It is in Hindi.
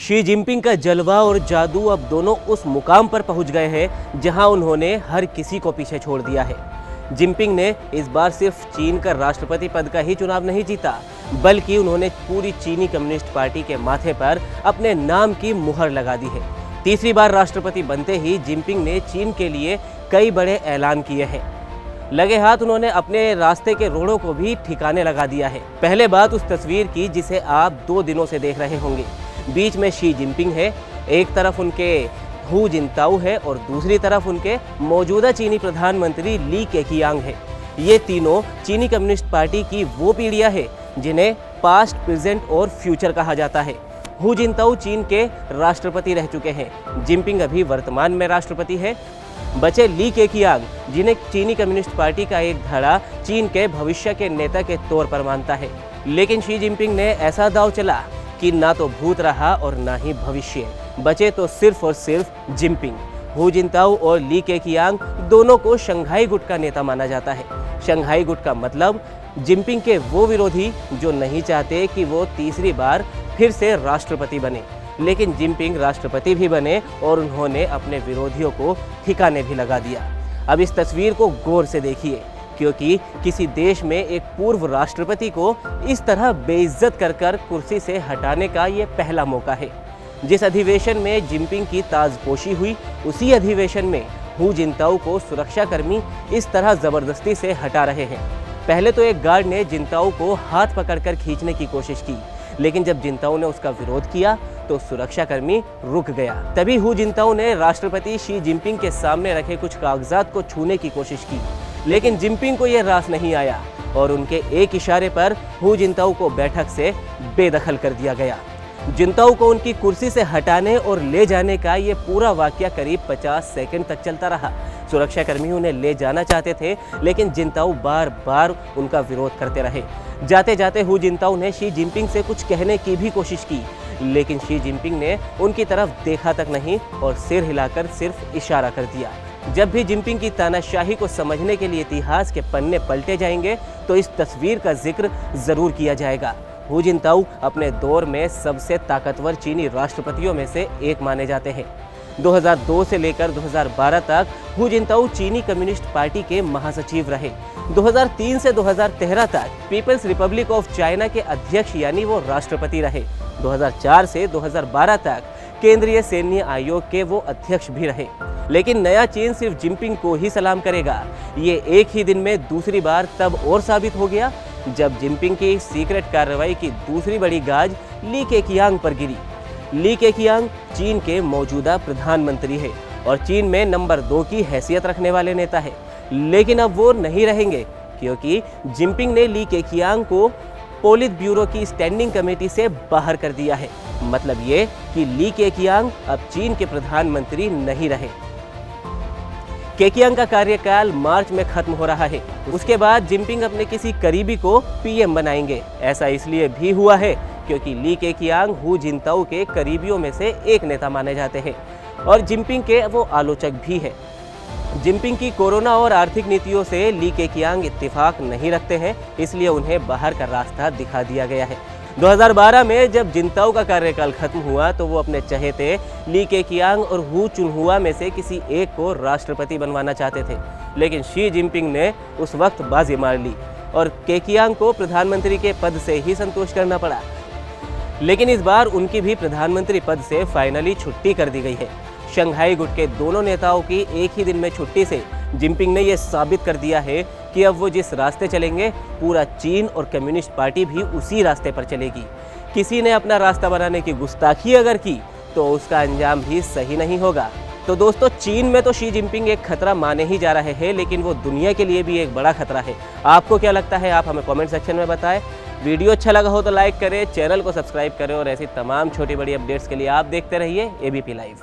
शी जिनपिंग का जलवा और जादू अब दोनों उस मुकाम पर पहुंच गए हैं जहां उन्होंने हर किसी को पीछे छोड़ दिया है। जिनपिंग ने इस बार सिर्फ चीन का राष्ट्रपति पद का ही चुनाव नहीं जीता, बल्कि उन्होंने पूरी चीनी कम्युनिस्ट पार्टी के माथे पर अपने नाम की मुहर लगा दी है। तीसरी बार राष्ट्रपति बनते ही जिनपिंग ने चीन के लिए कई बड़े ऐलान किए हैं। लगे हाथ उन्होंने अपने रास्ते के रोड़ों को भी ठिकाने लगा दिया है। पहले बात उस तस्वीर की जिसे आप 2 दिनों से देख रहे होंगे। बीच में शी जिनपिंग है, एक तरफ उनके हू जिनताओ है और दूसरी तरफ उनके मौजूदा चीनी प्रधानमंत्री ली केकियांग है। ये तीनों चीनी कम्युनिस्ट पार्टी की वो पीढ़ियां है जिन्हें पास्ट, प्रेजेंट और फ्यूचर कहा जाता है। हू जिनताओ चीन के राष्ट्रपति रह चुके हैं, जिनपिंग अभी वर्तमान में राष्ट्रपति है। बचे ली केकियांग, जिन्हें चीनी कम्युनिस्ट पार्टी का एक धड़ा चीन के भविष्य के नेता के तौर पर मानता है। लेकिन शी जिनपिंग ने ऐसा दांव चला कि ना तो भूत रहा और ना ही भविष्य, बचे तो सिर्फ और सिर्फ जिनपिंग। हू जिनताओ और ली केकियांग दोनों को शंघाई गुट का नेता माना जाता है। शंघाई गुट का मतलब जिनपिंग के वो विरोधी जो नहीं चाहते कि वो तीसरी बार फिर से राष्ट्रपति बने। लेकिन जिनपिंग राष्ट्रपति भी बने और उन्होंने अपने विरोधियों को ठिकाने भी लगा दिया। अब इस तस्वीर को गौर से देखिए, क्योंकि किसी देश में एक पूर्व राष्ट्रपति को इस तरह बेइज्जत कर कर कुर्सी से हटाने का ये पहला मौका है। जिस अधिवेशन में जिनपिंग की ताजपोशी हुई, उसी अधिवेशन में हू जिनताओ को सुरक्षाकर्मी इस तरह जबरदस्ती से हटा रहे हैं। पहले तो एक गार्ड ने जिनताओ को हाथ पकड़कर खींचने की कोशिश की, लेकिन जब जिनताओ ने उसका विरोध किया तो सुरक्षाकर्मी रुक गया। तभी हू जिनताओ ने राष्ट्रपति शी जिनपिंग के सामने रखे कुछ कागजात को छूने की कोशिश की, लेकिन जिनपिंग को यह रास नहीं आया और उनके एक इशारे पर हू जिनताओ को बैठक से बेदखल कर दिया गया। जिनताओ को उनकी कुर्सी से हटाने और ले जाने का ये पूरा वाकया करीब 50 सेकंड तक चलता रहा। सुरक्षाकर्मी उन्हें ले जाना चाहते थे, लेकिन जिनताओ बार बार उनका विरोध करते रहे। जाते जाते हू जिनताओ ने शी जिनपिंग से कुछ कहने की भी कोशिश की, लेकिन शी जिनपिंग ने उनकी तरफ देखा तक नहीं और सिर हिलाकर सिर्फ इशारा कर दिया। जब भी जिनपिंग की तानाशाही को समझने के लिए इतिहास के पन्ने पलटे जाएंगे तो इस तस्वीर का जिक्र जरूर किया जाएगा। हू जिनताओ अपने दौर में सबसे ताकतवर चीनी राष्ट्रपतियों में से एक माने जाते हैं। 2002 से लेकर 2012 तक हू जिनताओ चीनी कम्युनिस्ट पार्टी के महासचिव रहे। 2003 से 2013 तक पीपल्स रिपब्लिक ऑफ चाइना के अध्यक्ष यानी वो राष्ट्रपति रहे। 2004 से 2012 तक केंद्रीय सैन्य आयोग के वो अध्यक्ष भी रहे। लेकिन नया चीन सिर्फ जिनपिंग को ही सलाम करेगा, ये एक ही दिन में दूसरी बार तब और साबित हो गया जब जिनपिंग की सीक्रेट कार्रवाई की दूसरी बड़ी गाज ली केकियांग पर गिरी। ली केकियांग चीन के मौजूदा प्रधानमंत्री है और चीन में नंबर 2 की हैसियत रखने वाले नेता है। लेकिन अब वो नहीं रहेंगे, क्योंकि जिनपिंग ने ली केकियांग को पोलित ब्यूरो की स्टैंडिंग कमेटी से बाहर कर दिया है। मतलब ये कि ली केकियांग अब चीन के प्रधानमंत्री नहीं रहे। केकियांग का कार्यकाल मार्च में खत्म हो रहा है। उसके बाद जिनपिंग अपने किसी करीबी को पीएम बनाएंगे। ऐसा इसलिए भी हुआ है क्योंकि ली केकियांग हू जिनताओ के करीबियों में से एक नेता माने जाते हैं और जिनपिंग के वो आलोचक भी हैं। जिनपिंग की कोरोना और आर्थिक नीतियों से ली केकियांग इत्तेफाक नहीं रखते हैं, इसलिए उन्हें बाहर का रास्ता दिखा दिया गया है। 2012 में जब जिनताओ का कार्यकाल खत्म हुआ तो वो अपने चहेते ली केकियांग और हू चुनहुआ में से किसी एक को राष्ट्रपति बनवाना चाहते थे, लेकिन शी जिनपिंग ने उस वक्त बाजी मार ली और केकियांग को प्रधानमंत्री के पद से ही संतोष करना पड़ा। लेकिन इस बार उनकी भी प्रधानमंत्री पद से फाइनली छुट्टी कर दी गई है। शंघाई गुट के दोनों नेताओं की एक ही दिन में छुट्टी से जिनपिंग ने यह साबित कर दिया है कि अब वो जिस रास्ते चलेंगे, पूरा चीन और कम्युनिस्ट पार्टी भी उसी रास्ते पर चलेगी। किसी ने अपना रास्ता बनाने की गुस्ताखी अगर की तो उसका अंजाम भी सही नहीं होगा। तो दोस्तों, चीन में तो शी जिनपिंग एक खतरा माने ही जा रहे हैं, लेकिन वो दुनिया के लिए भी एक बड़ा खतरा है। आपको क्या लगता है, आप हमें कमेंट सेक्शन में बताएं। वीडियो अच्छा लगा हो तो लाइक करें, चैनल को सब्सक्राइब करें और ऐसी तमाम छोटी बड़ी अपडेट्स के लिए आप देखते रहिए एबीपी लाइव।